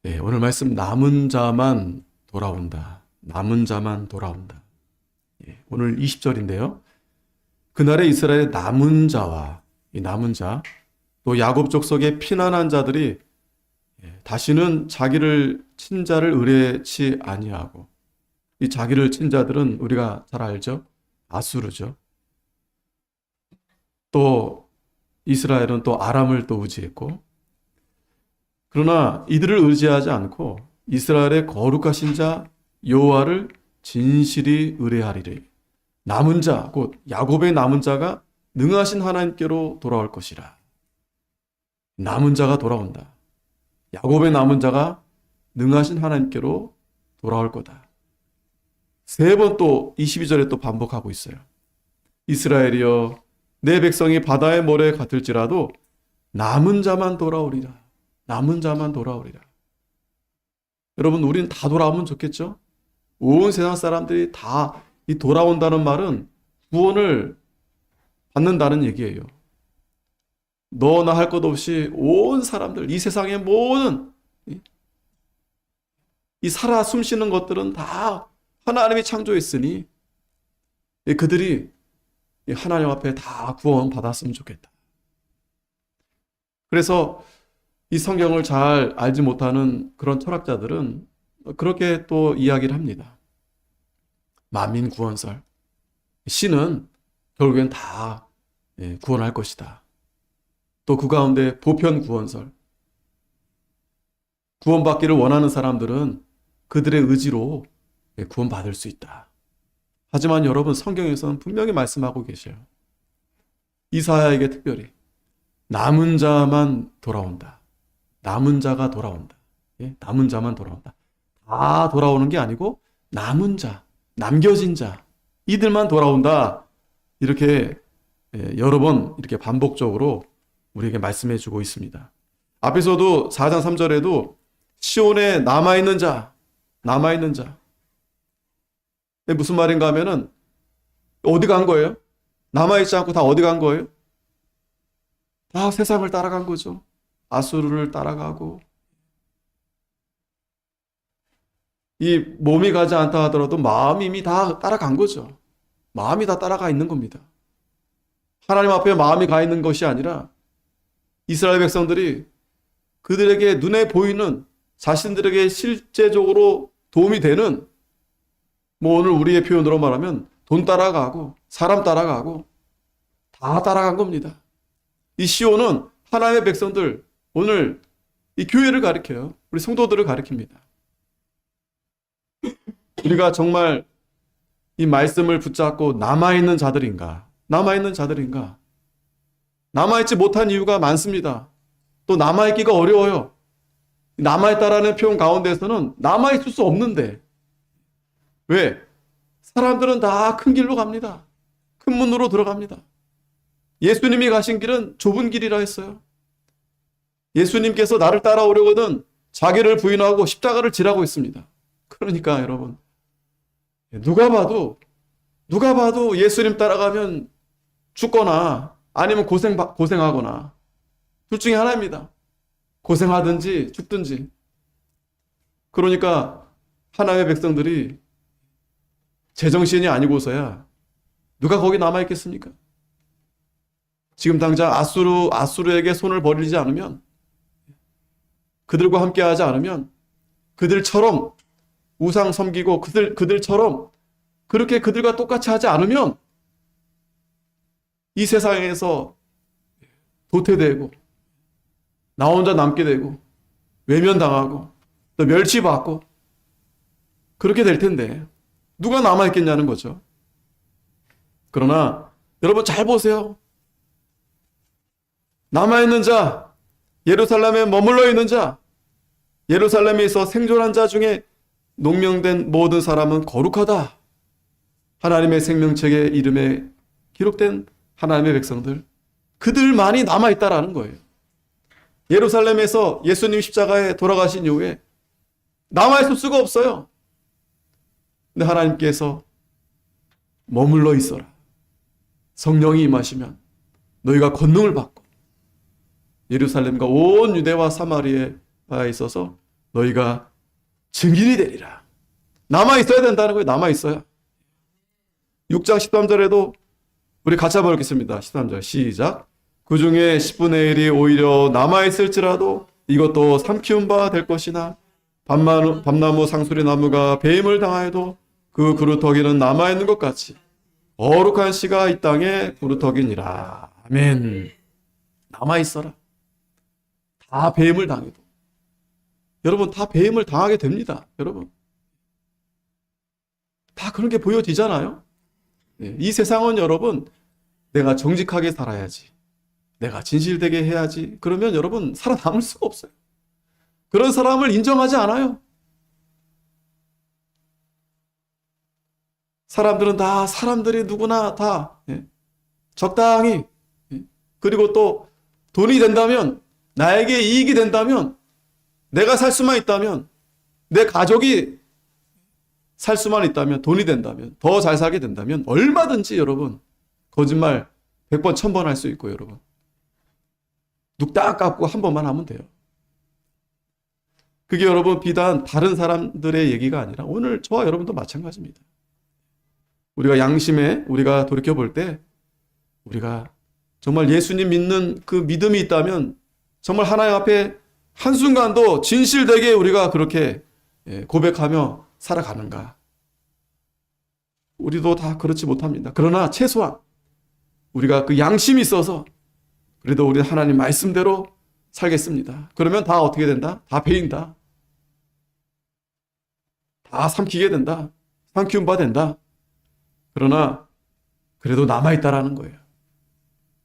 네, 오늘 말씀 남은 자만 돌아온다. 남은 자만 돌아온다. 오늘 20절인데요. 그날에 이스라엘의 남은 자와 이 남은 자, 또 야곱 족속의 피난한 자들이 다시는 자기를 친자를 의뢰치 아니하고, 이 자기를 친자들은 우리가 잘 알죠. 아수르죠. 또 이스라엘은 또 아람을 또 의지했고, 그러나 이들을 의지하지 않고 이스라엘의 거룩하신 자 여호와를 진실이 의뢰하리니 남은 자, 곧 야곱의 남은 자가 능하신 하나님께로 돌아올 것이라. 남은 자가 돌아온다. 야곱의 남은 자가 능하신 하나님께로 돌아올 거다. 세 번 또 22절에 또 반복하고 있어요. 이스라엘이여 내 백성이 바다의 모래 같을지라도 남은 자만 돌아오리라. 남은 자만 돌아오리라. 여러분, 우리는 다 돌아오면 좋겠죠? 온 세상 사람들이 다 이 돌아온다는 말은 구원을 받는다는 얘기예요. 너나 할 것 없이 온 사람들, 이 세상의 모든 이 살아 숨쉬는 것들은 다 하나님이 창조했으니 그들이 하나님 앞에 다 구원 받았으면 좋겠다. 그래서 이 성경을 잘 알지 못하는 그런 철학자들은 그렇게 또 이야기를 합니다. 만민 구원설. 신은 결국엔 다 구원할 것이다. 또 그 가운데 보편 구원설. 구원받기를 원하는 사람들은 그들의 의지로 구원받을 수 있다. 하지만 여러분, 성경에서는 분명히 말씀하고 계셔요. 이사야에게 특별히 남은 자만 돌아온다. 남은 자가 돌아온다. 남은 자만 돌아온다. 다 돌아오는 게 아니고 남은 자, 남겨진 자, 이들만 돌아온다. 이렇게 여러 번 이렇게 반복적으로 우리에게 말씀해 주고 있습니다. 앞에서도 4장 3절에도 시온에 남아있는 자, 남아있는 자. 무슨 말인가 하면은 어디 간 거예요? 남아있지 않고 다 어디 간 거예요? 다 세상을 따라간 거죠. 아수르를 따라가고, 이 몸이 가지 않다 하더라도 마음이 이미 다 따라간 거죠. 마음이 다 따라가 있는 겁니다. 하나님 앞에 마음이 가 있는 것이 아니라 이스라엘 백성들이 그들에게 눈에 보이는, 자신들에게 실제적으로 도움이 되는, 뭐 오늘 우리의 표현으로 말하면 돈 따라가고 사람 따라가고 다 따라간 겁니다. 이 시온은 하나님의 백성들, 오늘 이 교회를 가리켜요. 우리 성도들을 가리킵니다. 우리가 정말 이 말씀을 붙잡고 남아있는 자들인가? 남아있는 자들인가? 남아있지 못한 이유가 많습니다. 또 남아있기가 어려워요. 남아있다라는 표현 가운데서는 남아있을 수 없는데, 왜? 사람들은 다 큰 길로 갑니다. 큰 문으로 들어갑니다. 예수님이 가신 길은 좁은 길이라 했어요. 예수님께서 나를 따라오려거든 자기를 부인하고 십자가를 지라고 했습니다. 그러니까 여러분, 누가 봐도 예수님 따라가면 죽거나 아니면 고생하거나 둘 중에 하나입니다. 고생하든지 죽든지. 그러니까 하나님의 백성들이 제정신이 아니고서야 누가 거기 남아있겠습니까? 지금 당장 아수르에게 손을 버리지 않으면, 그들과 함께하지 않으면, 그들처럼 우상 섬기고 그들처럼 그렇게 그들과 똑같이 하지 않으면 이 세상에서 도태되고 나 혼자 남게 되고 외면당하고 또 멸치받고 그렇게 될 텐데 누가 남아있겠냐는 거죠. 그러나 여러분 잘 보세요. 남아있는 자, 예루살렘에 머물러 있는 자, 예루살렘에서 생존한 자 중에 농명된 모든 사람은 거룩하다. 하나님의 생명책의 이름에 기록된 하나님의 백성들, 그들만이 남아있다라는 거예요. 예루살렘에서 예수님 십자가에 돌아가신 이후에 남아있을 수가 없어요. 근데 하나님께서 머물러 있어라. 성령이 임하시면 너희가 권능을 받고 예루살렘과 온 유대와 사마리아에 있어서 너희가 증인이 되리라. 남아 있어야 된다는 거예요. 남아 있어야. 6장 13절에도 우리 같이 한번 읽겠습니다. 13절 시작. 그 중에 10분의 1이 오히려 남아 있을지라도 이것도 삼키운 바 될 것이나 밤나무 상수리 나무가 배임을 당하여도 그 그루터기는 남아 있는 것 같이 거룩한 씨가 이 땅에 그루터기니라. 아멘. 남아 있어라. 다 배임을 당해도. 여러분 다 배임을 당하게 됩니다. 여러분. 다 그런 게 보여지잖아요. 이 세상은 여러분 내가 정직하게 살아야지. 내가 진실되게 해야지. 그러면 여러분 살아남을 수가 없어요. 그런 사람을 인정하지 않아요. 사람들이 누구나 다 적당히 그리고 또 돈이 된다면 나에게 이익이 된다면 내가 살 수만 있다면 내 가족이 살 수만 있다면 돈이 된다면 더 잘 살게 된다면 얼마든지 여러분 거짓말 100번 1000번 할 수 있고 여러분 뚝딱 깎고 한 번만 하면 돼요. 그게 여러분 비단 다른 사람들의 얘기가 아니라 오늘 저와 여러분도 마찬가지입니다. 우리가 양심에 우리가 돌이켜볼 때 우리가 정말 예수님 믿는 그 믿음이 있다면 정말 하나님 앞에 한순간도 진실되게 우리가 그렇게 고백하며 살아가는가? 우리도 다 그렇지 못합니다. 그러나 최소한 우리가 그 양심이 있어서 그래도 우리 하나님 말씀대로 살겠습니다. 그러면 다 어떻게 된다? 다 배인다. 다 삼키게 된다. 삼키운 바 된다. 그러나 그래도 남아있다라는 거예요.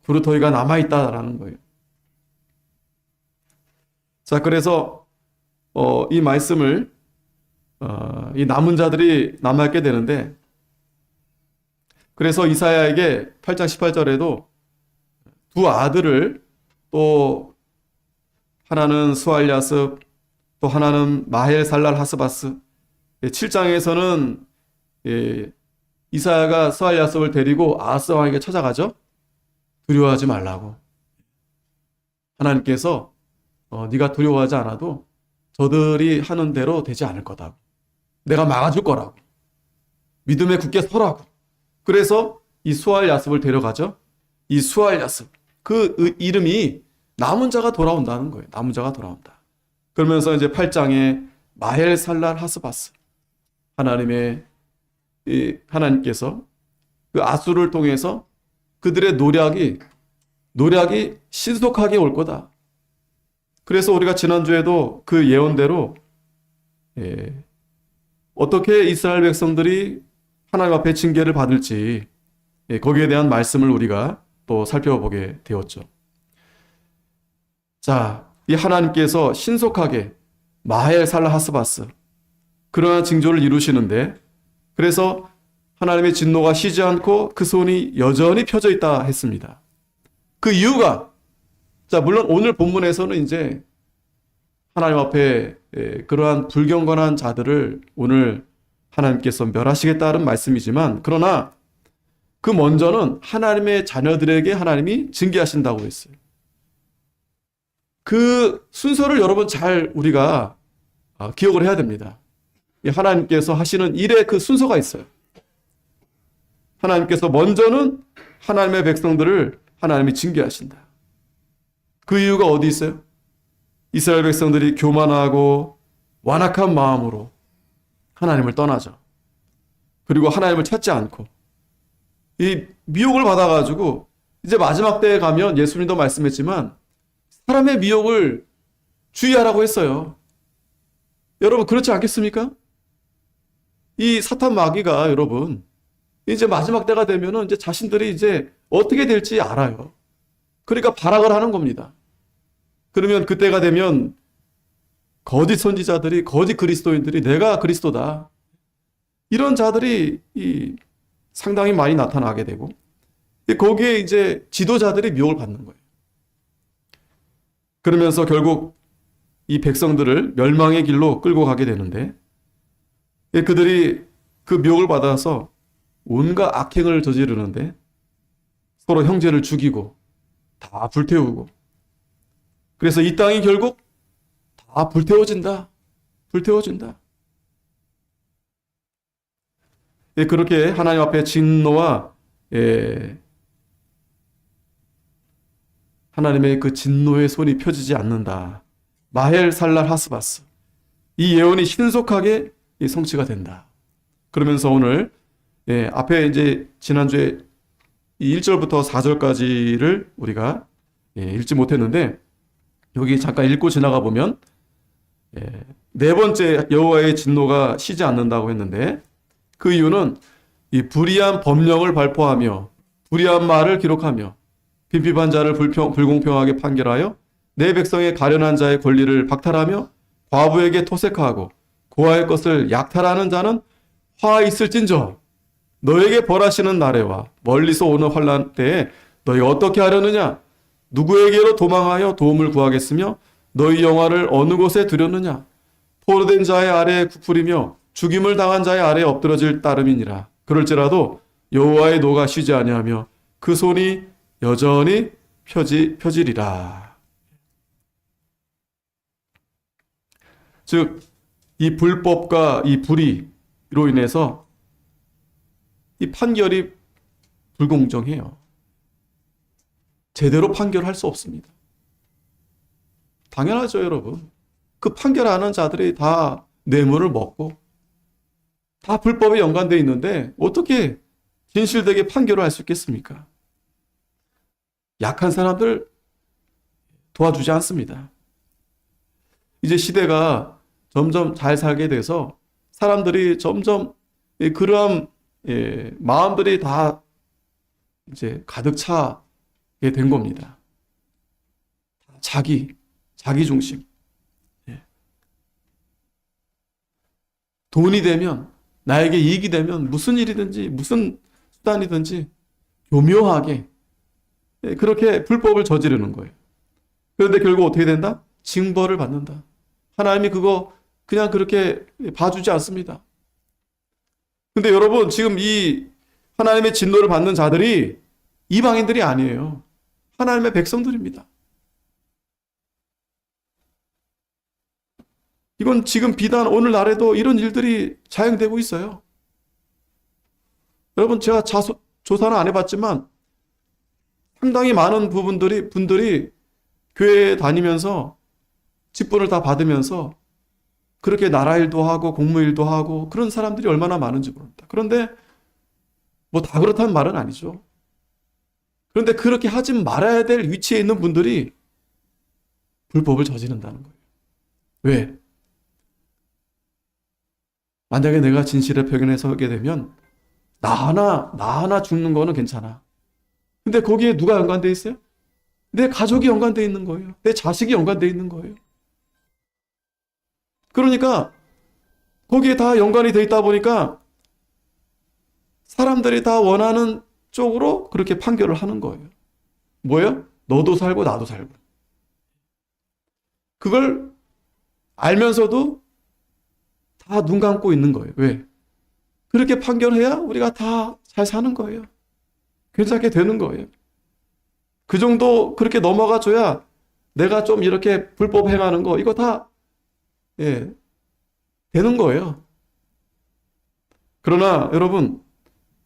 그루터기가 남아있다라는 거예요. 자, 그래서 이 말씀을 이 남은 자들이 남아있게 되는데 그래서 이사야에게 8장 18절에도 두 아들을 또 하나는 스알랴습 또 하나는 마헬살랄 하스바스 7장에서는 이사야가 스알랴습을 데리고 아하스 왕에게 찾아가죠. 두려워하지 말라고. 하나님께서 네가 두려워하지 않아도 저들이 하는 대로 되지 않을 거다고. 내가 막아줄 거라고. 믿음에 굳게 서라고. 그래서 이 스알랴습을 데려가죠. 이 스알랴습 그 이름이 남은 자가 돌아온다는 거예요. 남은 자가 돌아온다. 그러면서 이제 8장에 마헬살랄 하스바스 하나님께서 그 아수를 통해서 그들의 노략이 신속하게 올 거다. 그래서 우리가 지난주에도 그 예언대로 어떻게 이스라엘 백성들이 하나님 앞에 징계를 받을지 거기에 대한 말씀을 우리가 또 살펴보게 되었죠. 자, 이 하나님께서 신속하게 마헬살라 하스바스 그러한 징조를 이루시는데 그래서 하나님의 진노가 쉬지 않고 그 손이 여전히 펴져 있다 했습니다. 그 이유가 자 물론 오늘 본문에서는 이제 하나님 앞에 그러한 불경건한 자들을 오늘 하나님께서 멸하시겠다는 말씀이지만 그러나 그 먼저는 하나님의 자녀들에게 하나님이 징계하신다고 했어요. 그 순서를 여러분 잘 우리가 기억을 해야 됩니다. 하나님께서 하시는 일의 그 순서가 있어요. 하나님께서 먼저는 하나님의 백성들을 하나님이 징계하신다. 그 이유가 어디 있어요? 이스라엘 백성들이 교만하고 완악한 마음으로 하나님을 떠나죠. 그리고 하나님을 찾지 않고 이 미혹을 받아가지고 이제 마지막 때에 가면 예수님도 말씀했지만 사람의 미혹을 주의하라고 했어요. 여러분 그렇지 않겠습니까? 이 사탄 마귀가 여러분 이제 마지막 때가 되면은 이제 자신들이 이제 어떻게 될지 알아요. 그러니까 발악을 하는 겁니다. 그러면 그때가 되면 거짓 선지자들이 거짓 그리스도인들이 내가 그리스도다. 이런 자들이 상당히 많이 나타나게 되고 거기에 이제 지도자들이 미혹을 받는 거예요. 그러면서 결국 이 백성들을 멸망의 길로 끌고 가게 되는데 그들이 그 미혹을 받아서 온갖 악행을 저지르는데 서로 형제를 죽이고 다 불태우고 그래서 이 땅이 결국 다 불태워진다. 불태워준다. 예, 그렇게 하나님 앞에 진노와 하나님의 그 진노의 손이 펴지지 않는다. 마헬 살랄 하스바스. 이 예언이 신속하게 성취가 된다. 그러면서 오늘 앞에 이제 지난주에 1절부터 4절까지를 우리가 읽지 못했는데 여기 잠깐 읽고 지나가 보면 네 번째 여호와의 진노가 쉬지 않는다고 했는데 그 이유는 이 불의한 법령을 발포하며 불의한 말을 기록하며 빈핍한 자를 불공평하게 판결하여 내 백성의 가련한 자의 권리를 박탈하며 과부에게 토색하고 고아의 것을 약탈하는 자는 화 있을진저 너에게 벌하시는 날에와 멀리서 오는 환난 때에 너희가 어떻게 하려느냐 누구에게로 도망하여 도움을 구하겠으며 너희 영화를 어느 곳에 두렸느냐 포로된 자의 아래에 굽으리며 죽임을 당한 자의 아래에 엎드러질 따름이니라. 그럴지라도 여호와의 노가 쉬지 아니하며 그 손이 여전히 펴지리라. 즉 이 불법과 이 불의로 인해서 이 판결이 불공정해요. 제대로 판결할 수 없습니다. 당연하죠, 여러분. 그 판결하는 자들이 다 뇌물을 먹고 다 불법에 연관되어 있는데 어떻게 진실되게 판결을 할 수 있겠습니까? 약한 사람들 도와주지 않습니다. 이제 시대가 점점 잘 살게 돼서 사람들이 점점 그러한 마음들이 다 이제 가득 차게 된 겁니다. 자기 중심. 돈이 되면 나에게 이익이 되면 무슨 일이든지 무슨 수단이든지 교묘하게 그렇게 불법을 저지르는 거예요. 그런데 결국 어떻게 된다? 징벌을 받는다. 하나님이 그거 그냥 그렇게 봐주지 않습니다. 근데 여러분 지금 이 하나님의 진노를 받는 자들이 이방인들이 아니에요. 하나님의 백성들입니다. 이건 지금 비단 오늘날에도 이런 일들이 자행되고 있어요. 여러분 제가 조사는 안 해봤지만 상당히 많은 분들이 교회에 다니면서 직분을 다 받으면서 그렇게 나라 일도 하고 공무 일도 하고 그런 사람들이 얼마나 많은지 모릅니다. 그런데 뭐 다 그렇다는 말은 아니죠. 그런데 그렇게 하지 말아야 될 위치에 있는 분들이 불법을 저지른다는 거예요. 왜? 만약에 내가 진실의 표현에 서게 되면 나 하나 죽는 거는 괜찮아. 근데 거기에 누가 연관되어 있어요? 내 가족이 연관되어 있는 거예요. 내 자식이 연관되어 있는 거예요. 그러니까 거기에 다 연관이 되어 있다 보니까 사람들이 다 원하는 쪽으로 그렇게 판결을 하는 거예요. 뭐예요? 너도 살고 나도 살고. 그걸 알면서도 다 눈 감고 있는 거예요. 왜? 그렇게 판결해야 우리가 다 잘 사는 거예요. 괜찮게 되는 거예요. 그 정도 그렇게 넘어가 줘야 내가 좀 이렇게 불법 행하는 거 이거 다 되는 거예요. 그러나 여러분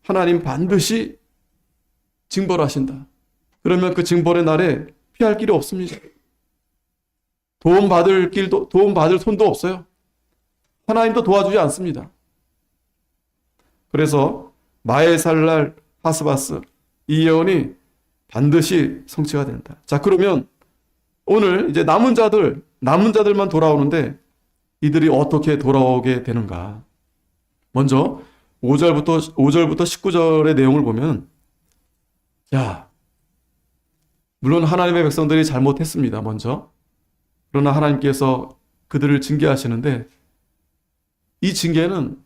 하나님 반드시 징벌하신다. 그러면 그 징벌의 날에 피할 길이 없습니다. 도움받을 손도 없어요. 하나님도 도와주지 않습니다. 그래서 마에살랄 하스바스 이 예언이 반드시 성취가 된다. 자, 그러면 오늘 이제 남은 자들만 돌아오는데 이들이 어떻게 돌아오게 되는가? 먼저 5절부터 19절의 내용을 보면 자, 물론 하나님의 백성들이 잘못했습니다. 먼저. 그러나 하나님께서 그들을 징계하시는데 이 징계는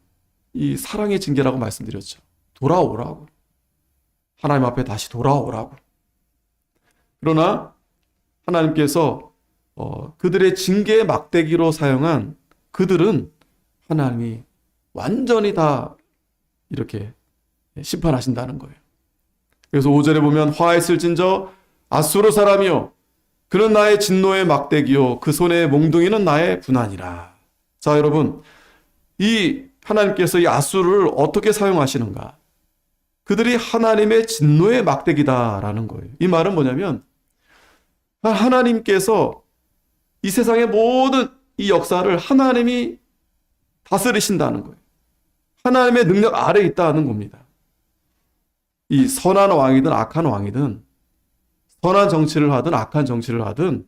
이 사랑의 징계라고 말씀드렸죠. 돌아오라고. 하나님 앞에 다시 돌아오라고. 그러나 하나님께서 그들의 징계의 막대기로 사용한 그들은 하나님이 완전히 다 이렇게 심판하신다는 거예요. 그래서 5절에 보면 화했을진저 아수르 사람이요 그는 나의 진노의 막대기요 그 손의 몽둥이는 나의 분한이라. 자, 여러분, 이 하나님께서 이 앗수르를 어떻게 사용하시는가? 그들이 하나님의 진노의 막대기다라는 거예요. 이 말은 뭐냐면 하나님께서 이 세상의 모든 이 역사를 하나님이 다스리신다는 거예요. 하나님의 능력 아래에 있다는 겁니다. 이 선한 왕이든 악한 왕이든 선한 정치를 하든 악한 정치를 하든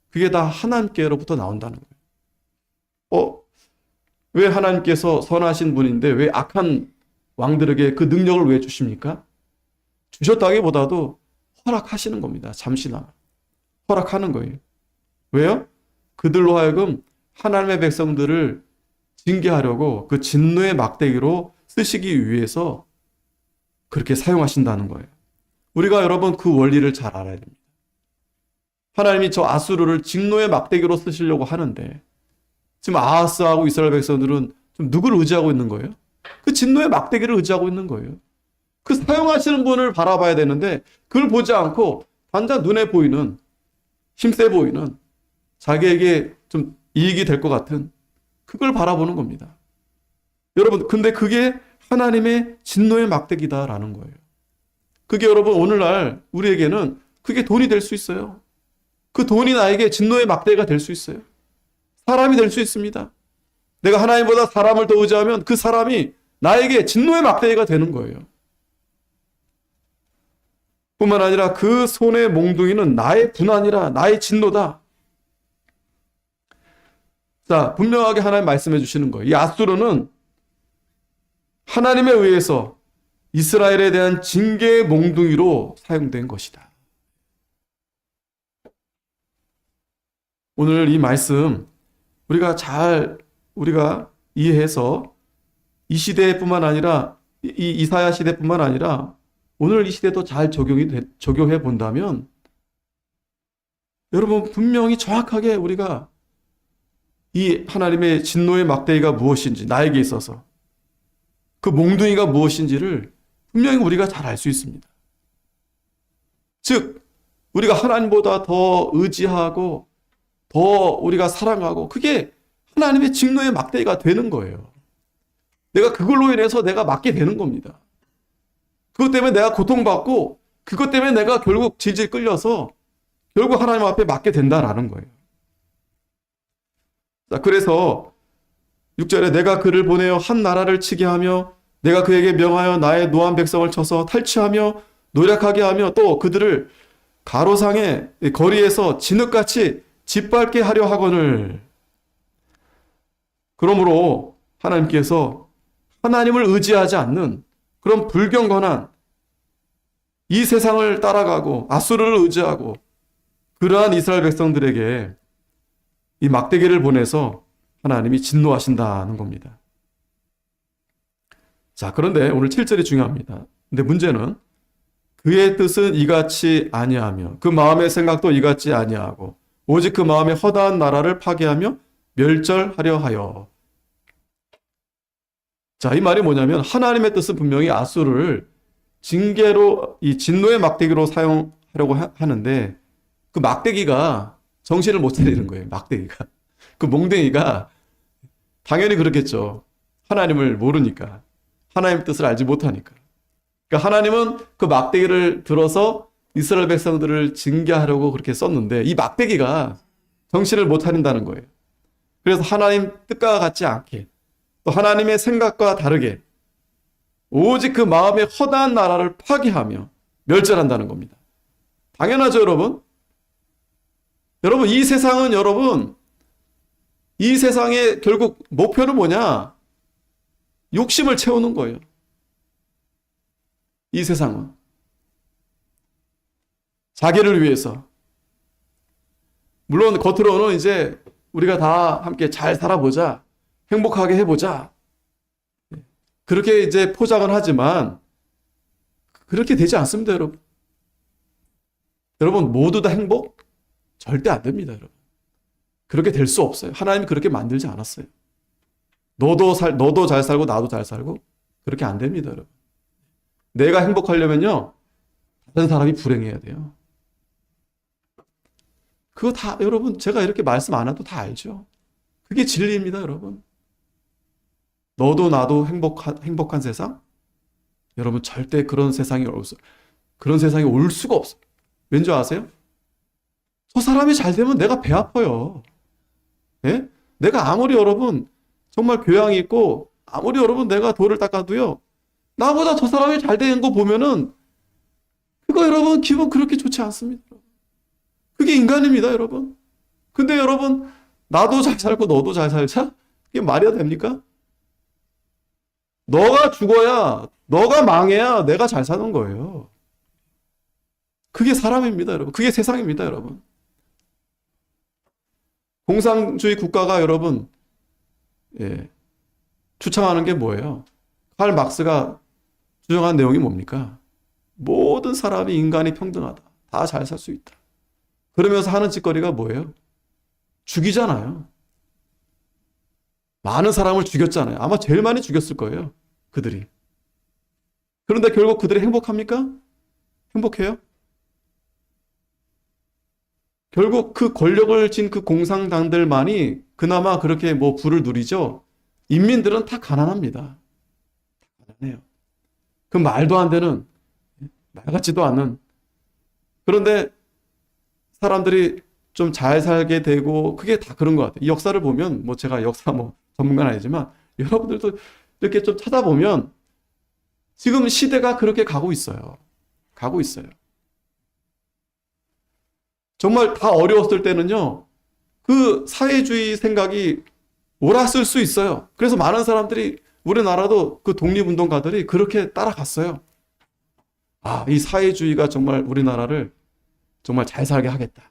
그게 다 하나님께로부터 나온다는 거예요. 왜 하나님께서 선하신 분인데 왜 악한 왕들에게 그 능력을 왜 주십니까? 주셨다기보다도 허락하시는 겁니다. 잠시나마. 허락하는 거예요. 왜요? 그들로 하여금 하나님의 백성들을 징계하려고 그 진노의 막대기로 쓰시기 위해서 그렇게 사용하신다는 거예요. 우리가 여러분 그 원리를 잘 알아야 됩니다. 하나님이 저 아수르를 진노의 막대기로 쓰시려고 하는데 지금 아하스하고 이스라엘 백성들은 좀 누구를 의지하고 있는 거예요? 그 진노의 막대기를 의지하고 있는 거예요. 그 사용하시는 분을 바라봐야 되는데 그걸 보지 않고 단지 눈에 보이는 힘세 보이는 자기에게 좀 이익이 될 것 같은 그걸 바라보는 겁니다. 여러분, 근데 그게 하나님의 진노의 막대기다라는 거예요. 그게 여러분 오늘날 우리에게는 그게 돈이 될 수 있어요. 그 돈이 나에게 진노의 막대기가 될 수 있어요. 사람이 될 수 있습니다. 내가 하나님보다 사람을 더 의지하면 그 사람이 나에게 진노의 막대기가 되는 거예요. 뿐만 아니라 그 손의 몽둥이는 나의 분한이라 나의 진노다. 자, 분명하게 하나님 말씀해 주시는 거예요. 이 앗수르는 하나님에 의해서 이스라엘에 대한 징계의 몽둥이로 사용된 것이다. 오늘 이 말씀 우리가 이해해서 이 시대뿐만 아니라 이 이사야 시대뿐만 아니라 오늘 이 시대도 잘 적용해 본다면 여러분 분명히 정확하게 우리가 이 하나님의 진노의 막대기가 무엇인지 나에게 있어서 그 몽둥이가 무엇인지를 분명히 우리가 잘 알 수 있습니다. 즉 우리가 하나님보다 더 의지하고 더 우리가 사랑하고 그게 하나님의 진노의 막대기가 되는 거예요. 내가 그걸로 인해서 내가 맞게 되는 겁니다. 그것 때문에 내가 고통받고 그것 때문에 내가 결국 질질 끌려서 결국 하나님 앞에 맞게 된다라는 거예요. 자, 그래서 6절에 내가 그를 보내어 한 나라를 치게 하며 내가 그에게 명하여 나의 노한 백성을 쳐서 탈취하며 노력하게 하며 또 그들을 가로상의 거리에서 진흙같이 짓밟게 하려 하거늘. 그러므로 하나님께서 하나님을 의지하지 않는 그런 불경건한 이 세상을 따라가고 아수르를 의지하고 그러한 이스라엘 백성들에게 이 막대기를 보내서 하나님이 진노하신다는 겁니다. 자, 그런데 오늘 7절이 중요합니다. 근데 문제는 그의 뜻은 이같이 아니하며 그 마음의 생각도 이같이 아니하고 오직 그 마음의 허다한 나라를 파괴하며 멸절하려 하여. 자, 이 말이 뭐냐면 하나님의 뜻은 분명히 아수르를 징계로 이 진노의 막대기로 사용하려고 하는데 그 막대기가 정신을 못 차리는 거예요. 막대기가. 그 몽댕이가 당연히 그렇겠죠. 하나님을 모르니까. 하나님의 뜻을 알지 못하니까. 그러니까 하나님은 그 막대기를 들어서 이스라엘 백성들을 징계하려고 그렇게 썼는데 이 막대기가 정신을 못 차린다는 거예요. 그래서 하나님 뜻과 같지 않게 또 하나님의 생각과 다르게 오직 그 마음의 허다한 나라를 파괴하며 멸절한다는 겁니다. 당연하죠, 여러분. 여러분, 이 세상은 이 세상의 결국 목표는 뭐냐? 욕심을 채우는 거예요. 이 세상은. 자기를 위해서. 물론 겉으로는 이제 우리가 다 함께 잘 살아보자. 행복하게 해보자. 그렇게 이제 포장을 하지만 그렇게 되지 않습니다, 여러분. 여러분, 모두 다 행복? 절대 안 됩니다, 여러분. 그렇게 될 수 없어요. 하나님이 그렇게 만들지 않았어요. 너도 잘 살고 나도 잘 살고 그렇게 안 됩니다, 여러분. 내가 행복하려면요, 다른 사람이 불행해야 돼요. 그거 다 여러분 제가 이렇게 말씀 안 해도 다 알죠. 그게 진리입니다, 여러분. 너도 나도 행복한 세상? 여러분, 절대 그런 세상이 그런 세상이 올 수가 없어요. 왠지 아세요? 저 사람이 잘 되면 내가 배 아파요. 예? 내가 아무리 여러분 정말 교양이 있고 아무리 여러분 내가 돌을 닦아도요, 나보다 저 사람이 잘 되는 거 보면은 그거 여러분 기분 그렇게 좋지 않습니다. 그게 인간입니다, 여러분. 근데 여러분, 나도 잘 살고 너도 잘 살자? 그게 말이 됩니까? 너가 죽어야, 너가 망해야 내가 잘 사는 거예요. 그게 사람입니다, 여러분. 그게 세상입니다, 여러분. 공산주의 국가가 여러분, 추창하는 게 뭐예요? 칼 막스가 주장한 내용이 뭡니까? 모든 사람이 인간이 평등하다. 다 잘 살 수 있다. 그러면서 하는 짓거리가 뭐예요? 죽이잖아요. 많은 사람을 죽였잖아요. 아마 제일 많이 죽였을 거예요, 그들이. 그런데 결국 그들이 행복합니까? 행복해요? 결국 그 권력을 쥔 그 공산당들만이 그나마 그렇게 뭐 부를 누리죠. 인민들은 다 가난합니다. 가난해요. 그 말도 안 되는, 말 같지도 않은. 그런데 사람들이 좀 잘 살게 되고, 그게 다 그런 것 같아요. 이 역사를 보면, 뭐 제가 역사 전문가는 아니지만, 여러분들도 이렇게 좀 찾아보면, 지금 시대가 그렇게 가고 있어요. 가고 있어요. 정말 다 어려웠을 때는요, 그 사회주의 생각이 옳았을 수 있어요. 그래서 많은 사람들이, 우리나라도 그 독립운동가들이 그렇게 따라갔어요. 아, 이 사회주의가 정말 우리나라를 정말 잘 살게 하겠다.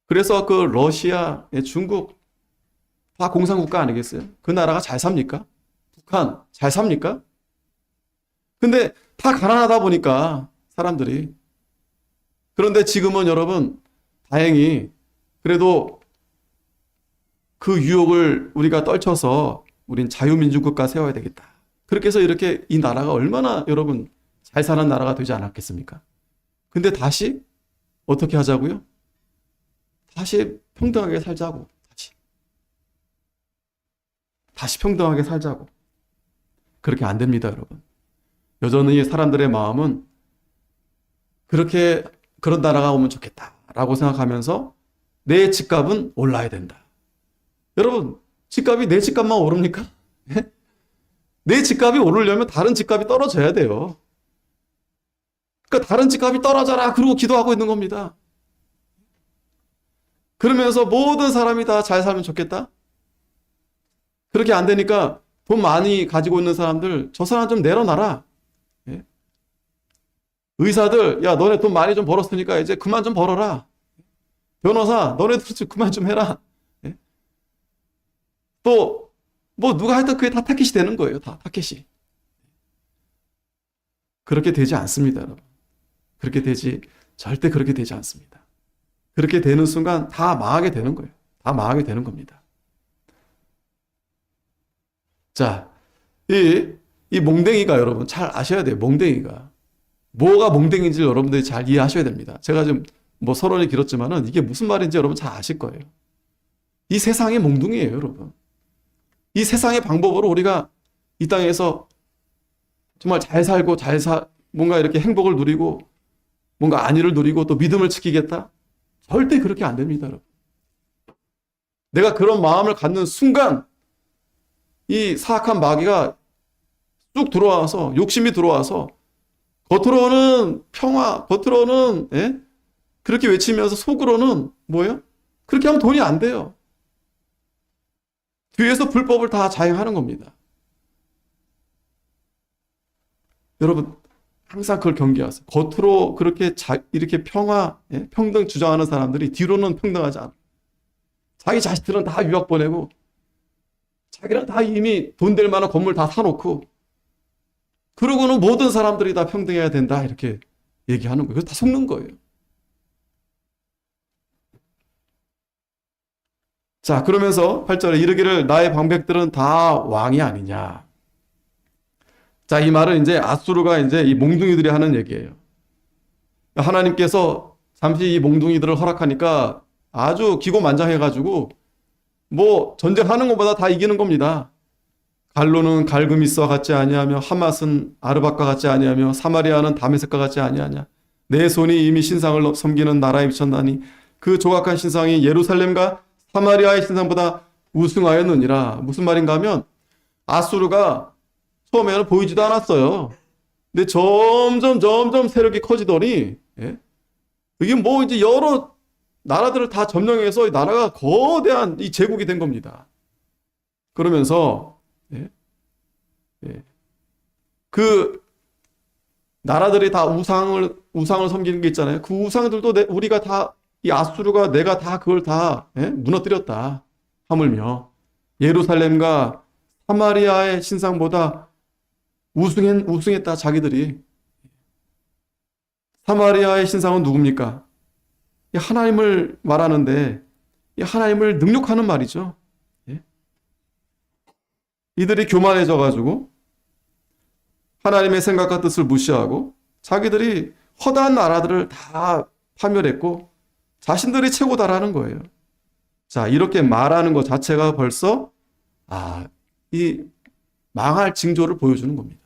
그래서 그 러시아, 중국 다 공산국가 아니겠어요? 그 나라가 잘 삽니까? 북한 잘 삽니까? 근데 다 가난하다 보니까 사람들이. 그런데 지금은 여러분 다행히 그래도 그 유혹을 우리가 떨쳐서 우린 자유민주국가 세워야 되겠다. 그렇게 해서 이렇게 이 나라가 얼마나 여러분 잘 사는 나라가 되지 않았겠습니까? 근데 다시 어떻게 하자고요? 다시 평등하게 살자고. 다시 평등하게 살자고. 그렇게 안 됩니다, 여러분. 여전히 사람들의 마음은 그렇게 그런 나라가 오면 좋겠다라고 생각하면서 내 집값은 올라야 된다. 여러분, 집값이 내 집값만 오릅니까? 내 집값이 오르려면 다른 집값이 떨어져야 돼요. 그러니까 다른 집값이 떨어져라 그러고 기도하고 있는 겁니다. 그러면서 모든 사람이 다 잘 살면 좋겠다? 그렇게 안 되니까 돈 많이 가지고 있는 사람들, 저 사람 좀 내려놔라. 예? 의사들, 야, 너네 돈 많이 좀 벌었으니까 이제 그만 좀 벌어라. 변호사, 너네들 그만 좀 해라. 예? 또, 뭐 누가 하여튼 그게 다 타켓이 되는 거예요. 다 타켓이. 그렇게 되지 않습니다, 여러분. 절대 그렇게 되지 않습니다. 그렇게 되는 순간 다 망하게 되는 거예요. 다 망하게 되는 겁니다. 자, 이 몽댕이가 여러분 잘 아셔야 돼요. 몽댕이가. 뭐가 몽댕이인지 여러분들이 잘 이해하셔야 됩니다. 제가 좀 뭐 서론이 길었지만은 이게 무슨 말인지 여러분 잘 아실 거예요. 이 세상의 몽둥이에요, 여러분. 이 세상의 방법으로 우리가 이 땅에서 정말 잘 살고 뭔가 이렇게 행복을 누리고 뭔가 안위를 누리고 또 믿음을 지키겠다? 절대 그렇게 안 됩니다, 여러분. 내가 그런 마음을 갖는 순간 이 사악한 마귀가 쭉 들어와서 욕심이 들어와서 겉으로는 평화, 겉으로는 그렇게 외치면서 속으로는 뭐예요? 그렇게 하면 돈이 안 돼요. 뒤에서 불법을 다 자행하는 겁니다. 여러분 항상 그걸 경계하세요. 겉으로 그렇게 이렇게 평화, 평등 주장하는 사람들이 뒤로는 평등하지 않아요. 자기 자식들은 다 유학 보내고 자기는 다 이미 돈 될 만한 건물 다 사놓고 그러고는 모든 사람들이 다 평등해야 된다 이렇게 얘기하는 거예요. 그래서 다 속는 거예요. 자, 그러면서 8절에 이르기를 나의 방백들은 다 왕이 아니냐. 자, 이 말은 이제 아수르가 이제 이 몽둥이들이 하는 얘기예요. 하나님께서 잠시 이 몽둥이들을 허락하니까 아주 기고만장해가지고 뭐 전쟁하는 것보다 다 이기는 겁니다. 갈로는 갈그미스와 같지 아니하며 하맛은 아르밧과 같지 아니하며 사마리아는 다메섹과 같지 아니하냐. 내 손이 이미 신상을 섬기는 나라에 미쳤나니 그 조각한 신상이 예루살렘과 사마리아의 신상보다 우승하였느니라. 무슨 말인가 하면 아수르가 처음에는 보이지도 않았어요. 근데 점점 세력이 커지더니 이게 뭐 이제 여러 나라들을 다 점령해서 이 나라가 거대한 이 제국이 된 겁니다. 그러면서 그 나라들이 다 우상을 섬기는 게 있잖아요. 그 우상들도 우리가 다 이 아수르가 내가 다 그걸 다 무너뜨렸다. 하물며 예루살렘과 사마리아의 신상보다 우승했다 자기들이. 사마리아의 신상은 누굽니까? 이 하나님을 말하는데 이 하나님을 능욕하는 말이죠. 이들이 교만해져 가지고 하나님의 생각과 뜻을 무시하고 자기들이 허다한 나라들을 다 파멸했고 자신들이 최고다라는 거예요. 자, 이렇게 말하는 것 자체가 벌써 이 망할 징조를 보여주는 겁니다.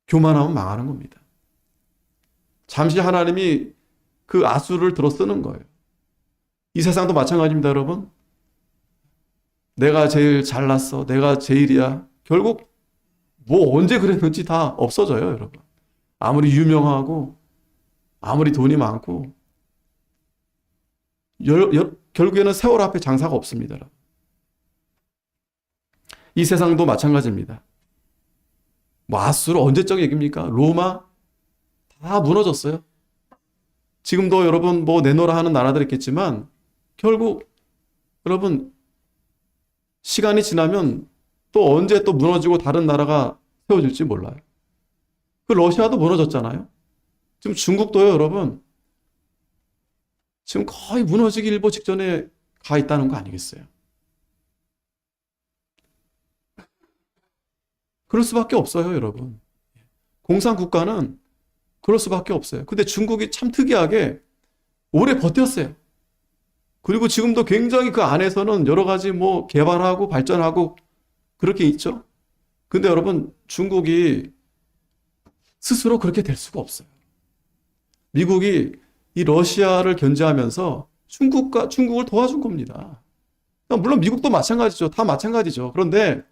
교만하면 망하는 겁니다. 잠시 하나님이 그 아수를 들어 쓰는 거예요. 이 세상도 마찬가지입니다, 여러분. 내가 제일 잘났어. 내가 제일이야. 결국 뭐 언제 그랬는지 다 없어져요, 여러분. 아무리 유명하고 아무리 돈이 많고 결국에는 세월 앞에 장사가 없습니다. 여러분. 이 세상도 마찬가지입니다. 뭐 아수르 언제적 얘기입니까? 로마 다 무너졌어요. 지금도 여러분 뭐 내노라 하는 나라들 있겠지만 결국 여러분 시간이 지나면 또 언제 또 무너지고 다른 나라가 세워질지 몰라요. 그 러시아도 무너졌잖아요. 지금 중국도요, 여러분. 지금 거의 무너지기 일보 직전에 가 있다는 거 아니겠어요? 그럴 수밖에 없어요, 여러분. 공산국가는 그럴 수밖에 없어요. 근데 중국이 참 특이하게 오래 버텼어요. 그리고 지금도 굉장히 그 안에서는 여러 가지 뭐 개발하고 발전하고 그렇게 있죠. 근데 여러분, 중국이 스스로 그렇게 될 수가 없어요. 미국이 이 러시아를 견제하면서 중국을 도와준 겁니다. 물론 미국도 마찬가지죠. 다 마찬가지죠. 그런데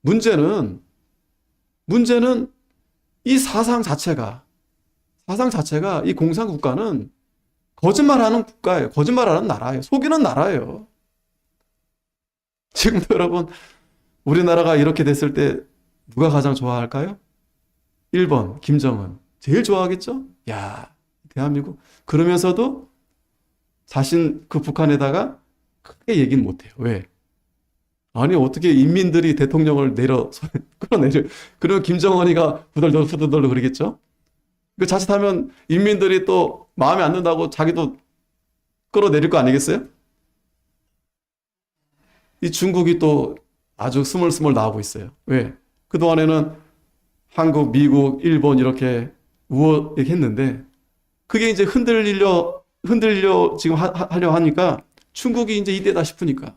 문제는 이 사상 자체가 이 공산국가는 거짓말하는 국가예요. 거짓말하는 나라예요. 속이는 나라예요. 지금도 여러분 우리나라가 이렇게 됐을 때 누가 가장 좋아할까요? 1번 김정은 제일 좋아하겠죠? 야, 대한민국. 그러면서도 자신 그 북한에다가 크게 얘기는 못해요. 왜? 아니 어떻게 인민들이 대통령을 끌어내려. 그러면 김정은이가 후덜덜 그러겠죠? 그 자칫하면 인민들이 또 마음에 안 든다고 자기도 끌어내릴 거 아니겠어요? 이 중국이 또 아주 스물스물 나오고 있어요. 왜? 그동안에는 한국, 미국, 일본 이렇게 이렇게 했는데 그게 이제 흔들려 지금 하려 하니까 중국이 이제 이때다 싶으니까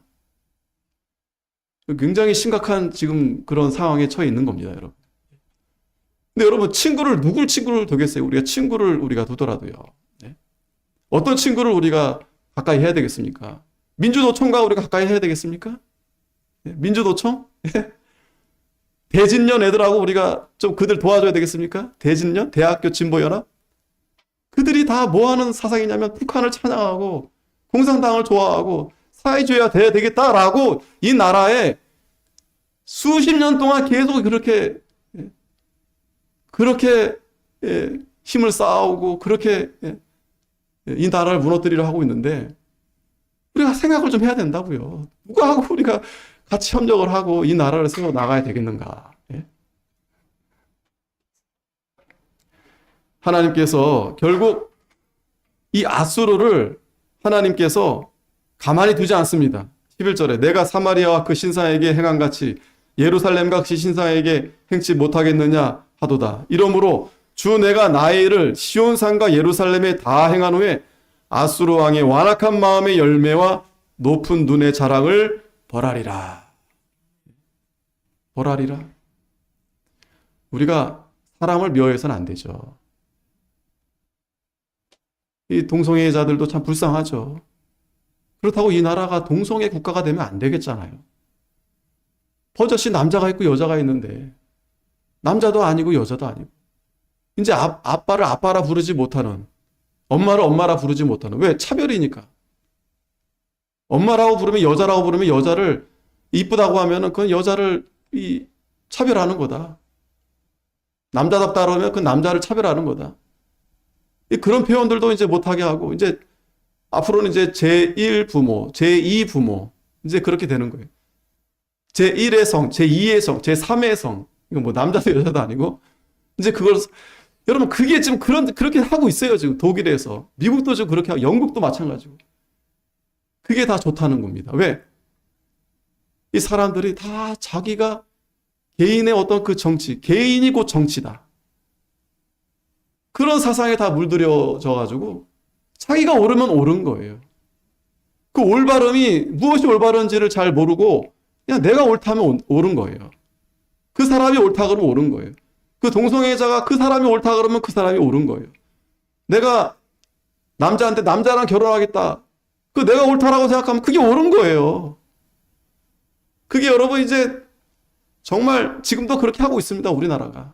굉장히 심각한 지금 그런 상황에 처해 있는 겁니다, 여러분. 근데 여러분 누굴 친구를 두겠어요? 우리가 두더라도요. 네? 어떤 친구를 우리가 가까이 해야 되겠습니까? 민주노총과 우리가 가까이 해야 되겠습니까? 네? 민주노총? 대진련 애들하고 우리가 좀 그들 도와줘야 되겠습니까? 대진련? 대학교 진보연합? 그들이 다 뭐 하는 사상이냐면 북한을 찬양하고 공산당을 좋아하고 사회주의가 돼야 되겠다라고 이 나라에 수십 년 동안 계속 그렇게 힘을 쌓아오고 그렇게 이 나라를 무너뜨리려 하고 있는데 우리가 생각을 좀 해야 된다고요. 누구하고 우리가 같이 협력을 하고 이 나라를 세워 나가야 되겠는가. 하나님께서 결국 이 아수르를 하나님께서 가만히 두지 않습니다. 11절에 내가 사마리아와 그 신상에게 행한 같이 예루살렘과 그 신상에게 행치 못하겠느냐 하도다. 이러므로 주 내가 나의 일을 시온산과 예루살렘에 다 행한 후에 아수르 왕의 완악한 마음의 열매와 높은 눈의 자랑을 벌하리라. 벌하리라. 우리가 사람을 미워해서는 안 되죠. 이 동성애자들도 참 불쌍하죠. 그렇다고 이 나라가 동성애 국가가 되면 안 되겠잖아요. 버젓이 남자가 있고 여자가 있는데 남자도 아니고 여자도 아니고 이제 아빠를 아빠라 부르지 못하는, 엄마를 엄마라 부르지 못하는, 왜? 차별이니까. 엄마라고 부르면, 여자라고 부르면 여자를 이쁘다고 하면은 그건 여자를 차별하는 거다. 남자답다 그러면 그 남자를 차별하는 거다. 그런 표현들도 이제 못하게 하고, 이제 앞으로는 이제 제1 부모, 제2 부모, 이제 그렇게 되는 거예요. 제1의 성, 제2의 성, 제3의 성. 이거 뭐 남자도 여자도 아니고, 이제 그걸, 여러분, 그게 지금 그렇게 하고 있어요. 지금 독일에서. 미국도 지금 그렇게 하고, 영국도 마찬가지고. 그게 다 좋다는 겁니다. 왜? 이 사람들이 다 자기가 개인의 어떤 그 정치, 개인이 곧 정치다. 그런 사상에 다 물들여져가지고 자기가 옳으면 옳은 거예요. 그 올바름이 무엇이 올바른지를 잘 모르고 그냥 내가 옳다면 옳은 거예요. 그 사람이 옳다 그러면 옳은 거예요. 그 동성애자가 그 사람이 옳다 그러면 그 사람이 옳은 거예요. 내가 남자한테 남자랑 결혼하겠다. 그 내가 옳다라고 생각하면 그게 옳은 거예요. 그게 여러분 이제 정말 지금도 그렇게 하고 있습니다. 우리나라가.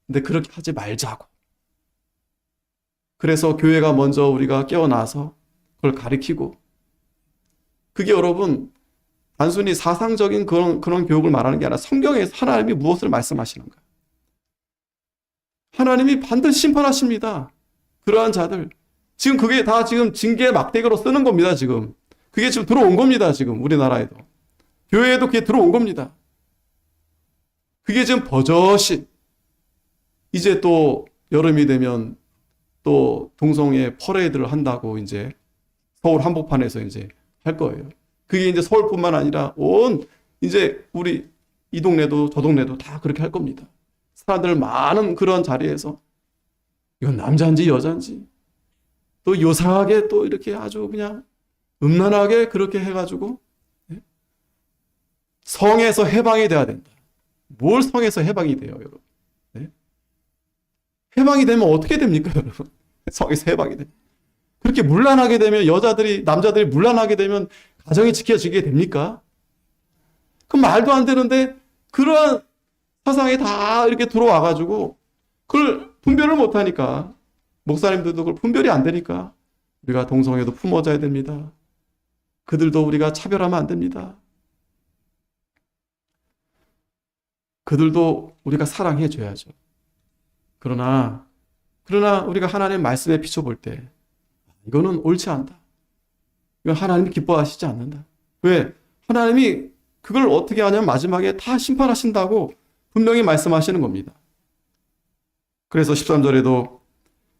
근데 그렇게 하지 말자고. 그래서 교회가 먼저 우리가 깨어나서 그걸 가리키고, 그게 여러분 단순히 사상적인 그런 교육을 말하는 게 아니라 성경에서 하나님이 무엇을 말씀하시는가. 하나님이 반드시 심판하십니다. 그러한 자들. 지금 그게 다 지금 징계의 막대기로 쓰는 겁니다. 지금. 그게 지금 들어온 겁니다. 지금 우리나라에도. 교회에도 그게 들어온 겁니다. 그게 지금 버젓이 이제 또 여름이 되면 또 동성애 퍼레이드를 한다고 이제 서울 한복판에서 이제 할 거예요. 그게 이제 서울뿐만 아니라 온 이제 우리 이 동네도 저 동네도 다 그렇게 할 겁니다. 사람들 많은 그런 자리에서 이건 남자인지 여자인지 또 요상하게 또 이렇게 아주 그냥 음란하게 그렇게 해가지고 성에서 해방이 돼야 된다. 뭘 성에서 해방이 돼요, 여러분? 네? 해방이 되면 어떻게 됩니까, 여러분? 성에서 해방이 돼. 그렇게 문란하게 되면 남자들이 문란하게 되면 가정이 지켜지게 됩니까? 그럼 말도 안 되는데 그런 사상이 다 이렇게 들어와가지고 그걸 분별을 못하니까 목사님들도 그걸 분별이 안 되니까 우리가 동성애도 품어줘야 됩니다. 그들도 우리가 차별하면 안 됩니다. 그들도 우리가 사랑해 줘야죠. 그러나 우리가 하나님 말씀에 비춰볼 때 이거는 옳지 않다. 이건 하나님이 기뻐하시지 않는다. 왜? 하나님이 그걸 어떻게 하냐면 마지막에 다 심판하신다고 분명히 말씀하시는 겁니다. 그래서 13절에도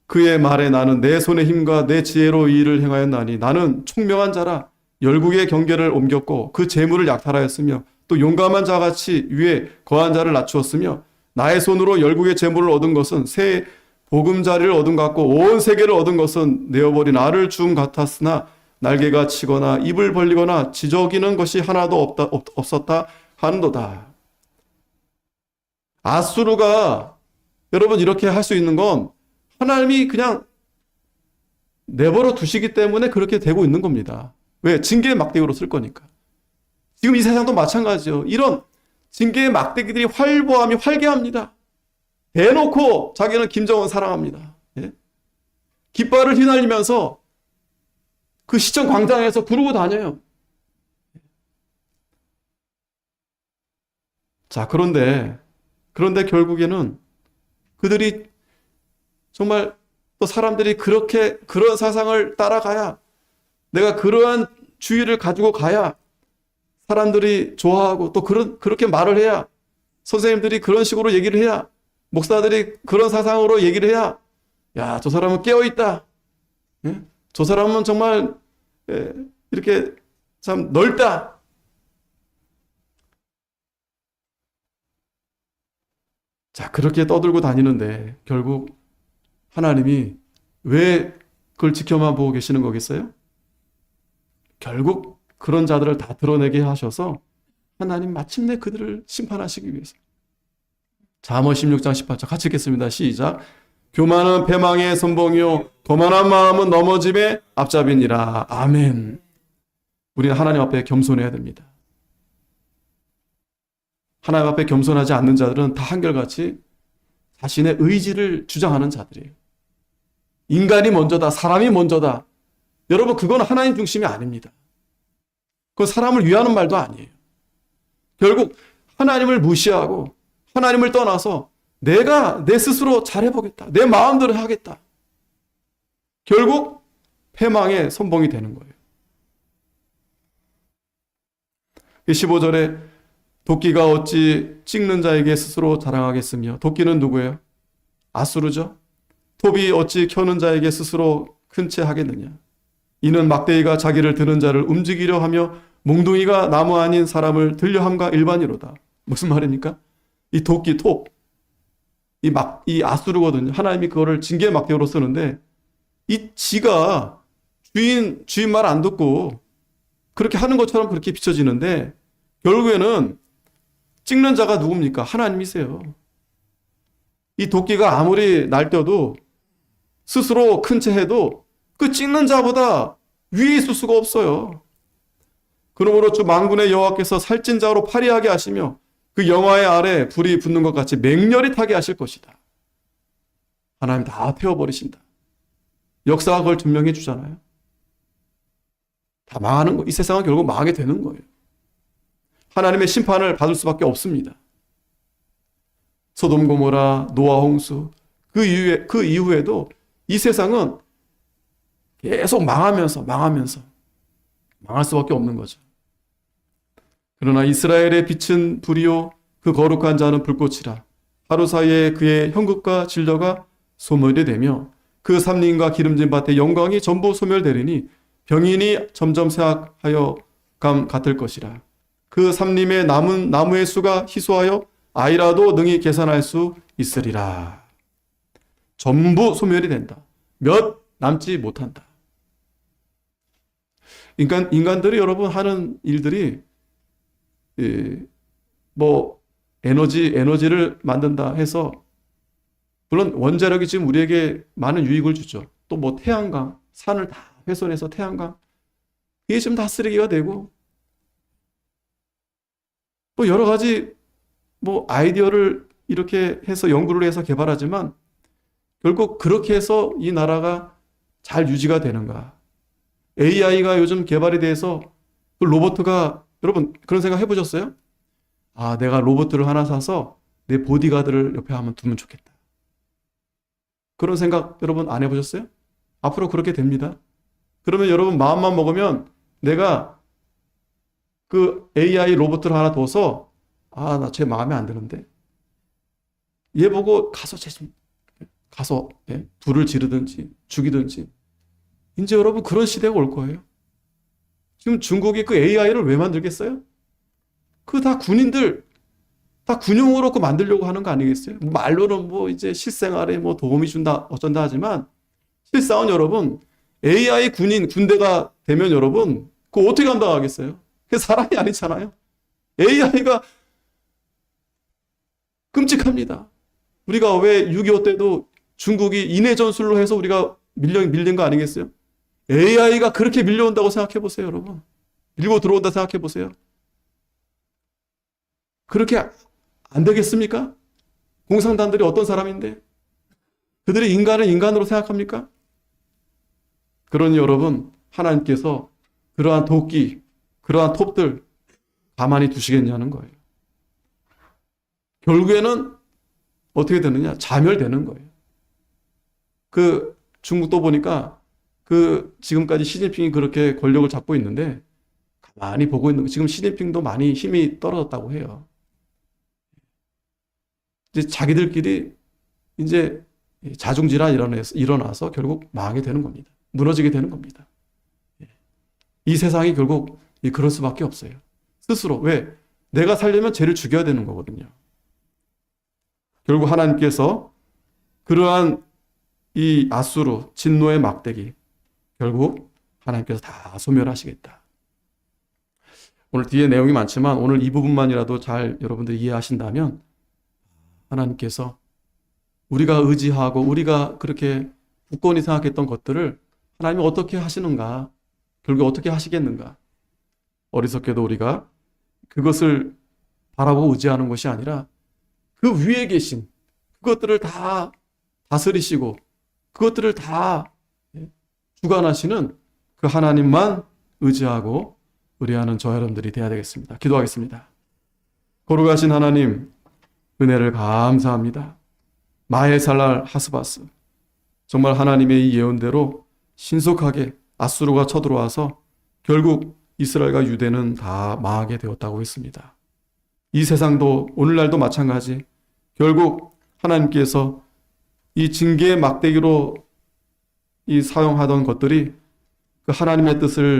그의 말에 나는 내 손의 힘과 내 지혜로 이 일을 행하였나니 나는 총명한 자라 열국의 경계를 옮겼고 그 재물을 약탈하였으며 또 용감한 자같이 위에 거한 자를 낮추었으며 나의 손으로 열국의 재물을 얻은 것은 새 보금자리를 얻은 것 같고 온 세계를 얻은 것은 내어버린 알을 줌 같았으나 날개가 치거나 입을 벌리거나 지저귀는 것이 하나도 없었다 하는도다. 아수르가 여러분 이렇게 할 수 있는 건 하나님이 그냥 내버려 두시기 때문에 그렇게 되고 있는 겁니다. 왜? 징계의 막대기로 쓸 거니까. 지금 이 세상도 마찬가지죠. 이런 징계의 막대기들이 활개합니다. 대놓고 자기는 김정은 사랑합니다. 예? 깃발을 휘날리면서 그 시청 광장에서 부르고 다녀요. 자, 그런데 결국에는 그들이 정말 또 사람들이 그런 사상을 따라가야 내가 그러한 주의를 가지고 가야 사람들이 좋아하고 또 그렇게 말을 해야 선생님들이 그런 식으로 얘기를 해야 목사들이 그런 사상으로 얘기를 해야 야, 저 사람은 깨어있다. 예? 저 사람은 정말 이렇게 참 넓다. 자, 그렇게 떠들고 다니는데 결국 하나님이 왜 그걸 지켜만 보고 계시는 거겠어요? 결국 그런 자들을 다 드러내게 하셔서 하나님 마침내 그들을 심판하시기 위해서. 잠언 16장 18절 같이 읽겠습니다. 시작. 교만은 패망의 선봉이요 거만한 마음은 넘어짐의 앞잡이니라. 아멘. 우리는 하나님 앞에 겸손해야 됩니다. 하나님 앞에 겸손하지 않는 자들은 다 한결같이 자신의 의지를 주장하는 자들이에요. 인간이 먼저다, 사람이 먼저다. 여러분, 그건 하나님 중심이 아닙니다. 그건 사람을 위하는 말도 아니에요. 결국 하나님을 무시하고 하나님을 떠나서 내가 내 스스로 잘해보겠다. 내 마음대로 하겠다. 결국 패망의 선봉이 되는 거예요. 15절에 도끼가 어찌 찍는 자에게 스스로 자랑하겠으며, 도끼는 누구예요? 아수르죠. 톱이 어찌 켜는 자에게 스스로 큰 채 하겠느냐. 이는 막대기가 자기를 드는 자를 움직이려 하며 몽둥이가 나무 아닌 사람을 들려함과 일반이로다. 무슨 말입니까? 이 도끼, 톱, 이 아수르거든요. 하나님이 그거를 징계 막대기로 쓰는데, 이 지가 주인 말 안 듣고 그렇게 하는 것처럼 그렇게 비춰지는데, 결국에는 찍는 자가 누굽니까? 하나님이세요. 이 도끼가 아무리 날뛰어도 스스로 큰 채 해도 그 찍는 자보다 위에 있을 수가 없어요. 그러므로 주 만군의 여호와께서 살찐 자로 파리하게 하시며 그 영화의 아래 불이 붙는 것 같이 맹렬히 타게 하실 것이다. 하나님 다 태워버리신다. 역사가 그걸 증명해 주잖아요. 다 망하는 거, 이 세상은 결국 망하게 되는 거예요. 하나님의 심판을 받을 수밖에 없습니다. 소돔 고모라, 노아 홍수, 그 이후에도 이 세상은 계속 망하면서 망할 수밖에 없는 거죠. 그러나 이스라엘의 빛은 불이요 그 거룩한 자는 불꽃이라. 하루 사이에 그의 형국과 진려가 소멸이 되며 그 삼림과 기름진 밭의 영광이 전부 소멸되리니 병인이 점점 쇠약하여 감 같을 것이라. 그 삼림에 남은 나무의 수가 희소하여 아이라도 능히 계산할 수 있으리라. 전부 소멸이 된다. 몇 남지 못한다. 인간들이 여러분 하는 일들이 뭐 에너지를 만든다 해서 물론 원자력이 지금 우리에게 많은 유익을 주죠. 또 뭐 태양광, 산을 다 훼손해서 태양광 이게 지금 다 쓰레기가 되고 뭐 여러 가지 뭐 아이디어를 이렇게 해서 연구를 해서 개발하지만 결국 그렇게 해서 이 나라가 잘 유지가 되는가? AI가 요즘 개발이 돼서 그 로봇가 여러분 그런 생각 해보셨어요? 아, 내가 로봇을 하나 사서 내 보디가드를 옆에 한번 두면 좋겠다. 그런 생각 여러분 안 해보셨어요? 앞으로 그렇게 됩니다. 그러면 여러분 마음만 먹으면 내가 그 AI 로봇을 하나 둬서 아, 나 쟤 마음에 안 드는데 얘 보고 가서 불을 지르든지 죽이든지 이제 여러분 그런 시대가 올 거예요. 지금 중국이 그 AI를 왜 만들겠어요? 그 다 군인들 다 군용으로 그 만들려고 하는 거 아니겠어요? 말로는 뭐 이제 실생활에 뭐 도움이 준다 어쩐다 하지만 실상은 여러분 AI 군대가 되면 여러분 그거 어떻게 감당하겠어요? 그게 사람이 아니잖아요. AI가 끔찍합니다. 우리가 왜 6.25 때도 중국이 인해 전술로 해서 우리가 밀린 거 아니겠어요? AI가 그렇게 밀려온다고 생각해 보세요, 여러분. 밀고 들어온다 생각해 보세요. 그렇게 안 되겠습니까? 공산당들이 어떤 사람인데? 그들이 인간을 인간으로 생각합니까? 그러니 여러분, 하나님께서 그러한 도끼, 그러한 톱들 가만히 두시겠냐는 거예요. 결국에는 어떻게 되느냐? 자멸되는 거예요. 그 중국도 보니까 지금까지 시진핑이 그렇게 권력을 잡고 있는데 가만히 보고 있는 거. 지금 시진핑도 많이 힘이 떨어졌다고 해요. 이제 자기들끼리 이제 자중질환 일어나서 결국 망하게 되는 겁니다. 무너지게 되는 겁니다. 이 세상이 결국 그럴 수밖에 없어요. 스스로. 왜? 내가 살려면 쟤를 죽여야 되는 거거든요. 결국 하나님께서 그러한 이 아수르 진노의 막대기 결국 하나님께서 다 소멸하시겠다. 오늘 뒤에 내용이 많지만 오늘 이 부분만이라도 잘 여러분들이 이해하신다면 하나님께서 우리가 의지하고 우리가 그렇게 굳건히 생각했던 것들을 하나님이 어떻게 하시는가, 결국 어떻게 하시겠는가. 어리석게도 우리가 그것을 바라보고 의지하는 것이 아니라 그 위에 계신 그것들을 다 다스리시고 그것들을 다 주관하시는 그 하나님만 의지하고 의뢰하는 저 여러분들이 되어야 되겠습니다. 기도하겠습니다. 거룩하신 하나님, 은혜를 감사합니다. 마헬살랄 하스바스, 정말 하나님의 이 예언대로 신속하게 아수르가 쳐들어와서 결국 이스라엘과 유대는 다 망하게 되었다고 했습니다. 이 세상도 오늘날도 마찬가지, 결국 하나님께서 이 징계의 막대기로 이 사용하던 것들이 그 하나님의 뜻을